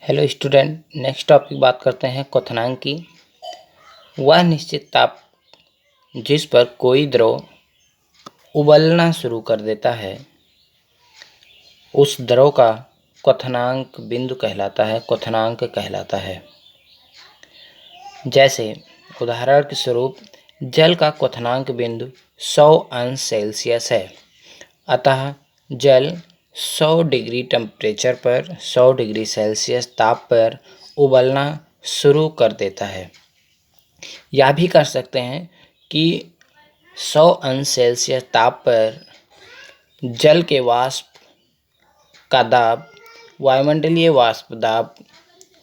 Hello student, next topic बात करते हैं क्वथनांक की। वह निश्चित ताप जिस पर कोई द्रव उबलना शुरू कर देता है उस द्रव का क्वथनांक बिंदु कहलाता है, क्वथनांक कहलाता है। जैसे उदाहरण के स्वरूप जल का क्वथनांक बिंदु 100 अंश सेल्सियस है, अतः जल 100 डिग्री टेम्परेचर पर 100 डिग्री सेल्सियस ताप पर उबलना शुरू कर देता है। यह भी कर सकते हैं कि 100 अंश सेल्सियस ताप पर जल के वाष्प का दाब वायुमंडलीय वाष्प दाब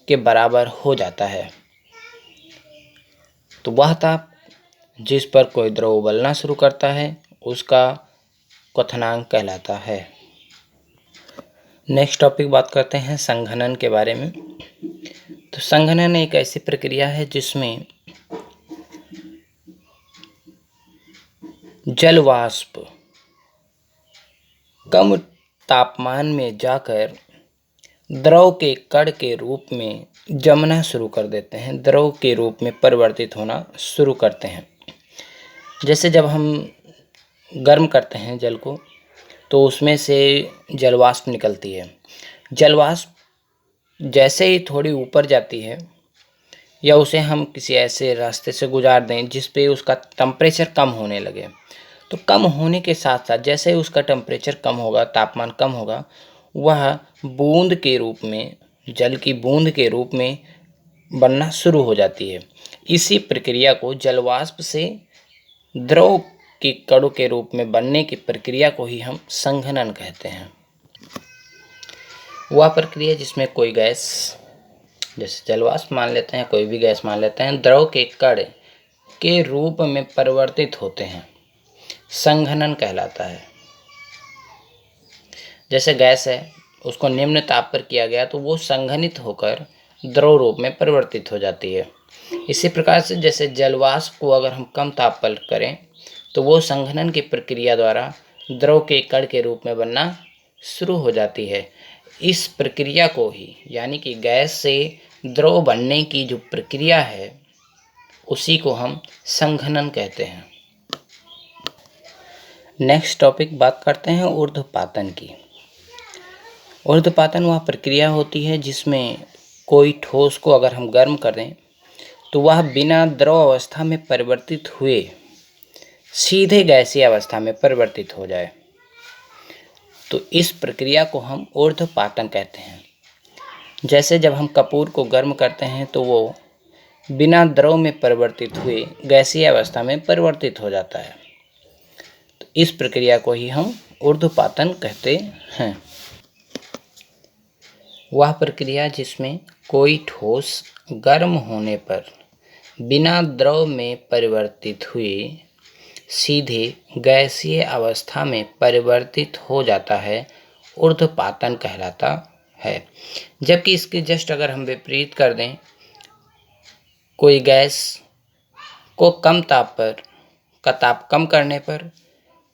के बराबर हो जाता है। तो वह ताप जिस पर कोई द्रव उबलना शुरू करता है उसका क्वथनांक कहलाता है। नेक्स्ट टॉपिक बात करते हैं संघनन के बारे में। तो संघनन एक ऐसी प्रक्रिया है जिसमें जल वाष्प कम तापमान में जाकर द्रव के कण के रूप में जमना शुरू कर देते हैं, द्रव के रूप में परिवर्तित होना शुरू करते हैं। जैसे जब हम गर्म करते हैं जल को तो उसमें से जलवाष्प निकलती है। जलवाष्प जैसे ही थोड़ी ऊपर जाती है या उसे हम किसी ऐसे रास्ते से गुजार दें जिस पे उसका टेम्परेचर कम होने लगे, तो कम होने के साथ साथ जैसे ही उसका टेम्परेचर कम होगा, तापमान कम होगा, वह बूंद के रूप में, जल की बूंद के रूप में बनना शुरू हो जाती है। इसी प्रक्रिया को जलवाष्प से द्रव के कणों के रूप में बनने की प्रक्रिया को ही हम संघनन कहते हैं। वह प्रक्रिया जिसमें कोई गैस, जैसे जलवाष्प मान लेते हैं, कोई भी गैस मान लेते हैं, द्रव के कण के रूप में परिवर्तित होते हैं, संघनन कहलाता है। जैसे गैस है, उसको निम्न ताप पर किया गया तो वो संघनित होकर द्रव रूप में परिवर्तित हो जाती है। इसी प्रकार से जैसे जलवाष्प को अगर हम कम ताप पर करें तो वो संघनन की प्रक्रिया द्वारा द्रव के कण के रूप में बनना शुरू हो जाती है। इस प्रक्रिया को ही, यानी कि गैस से द्रव बनने की जो प्रक्रिया है उसी को हम संघनन कहते हैं। नेक्स्ट टॉपिक बात करते हैं ऊर्ध्वपातन की। ऊर्ध्वपातन वह प्रक्रिया होती है जिसमें कोई ठोस को अगर हम गर्म कर दें तो वह बिना द्रव अवस्था में परिवर्तित हुए सीधे गैसीय अवस्था में परिवर्तित हो जाए, तो इस प्रक्रिया को हम ऊर्ध्वपातन कहते हैं। जैसे जब हम कपूर को गर्म करते हैं तो वो बिना द्रव में परिवर्तित हुए गैसीय अवस्था में परिवर्तित हो जाता है, तो इस प्रक्रिया को ही हम ऊर्ध्वपातन कहते हैं। वह प्रक्रिया जिसमें कोई ठोस गर्म होने पर बिना द्रव में परिवर्तित हुए सीधे गैसीय अवस्था में परिवर्तित हो जाता है, ऊर्ध्वपातन कहलाता है। जबकि इसके जस्ट अगर हम विपरीत कर दें, कोई गैस को कम ताप पर का ताप कम करने पर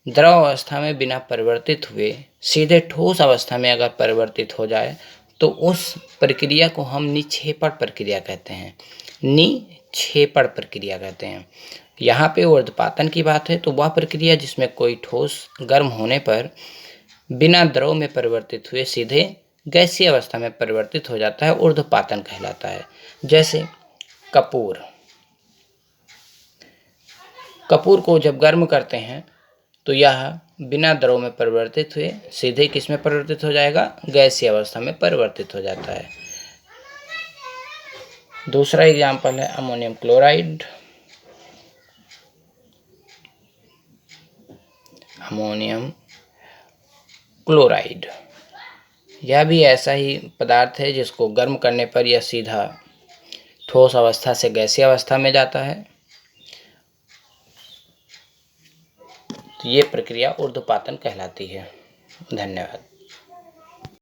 द्रव अवस्था में बिना परिवर्तित हुए सीधे ठोस अवस्था में अगर परिवर्तित हो जाए तो उस प्रक्रिया को हम निक्षेपण प्रक्रिया कहते हैं, निक्षेपण प्रक्रिया कहते हैं। यहाँ पे ऊर्ध्वपातन की बात है तो वह प्रक्रिया जिसमें कोई ठोस गर्म होने पर बिना द्रव में परिवर्तित हुए सीधे गैसीय अवस्था में परिवर्तित हो जाता है, ऊर्ध्वपातन कहलाता है। जैसे कपूर को जब गर्म करते हैं तो यह बिना द्रव में परिवर्तित हुए सीधे किस में परिवर्तित हो जाएगा, गैसीय अवस्था में परिवर्तित हो जाता है। दूसरा एग्जाम्पल है अमोनियम क्लोराइड। अमोनियम क्लोराइड यह भी ऐसा ही पदार्थ है जिसको गर्म करने पर यह सीधा ठोस अवस्था से गैसीय अवस्था में जाता है। ये प्रक्रिया ऊर्ध्वपातन कहलाती है। धन्यवाद।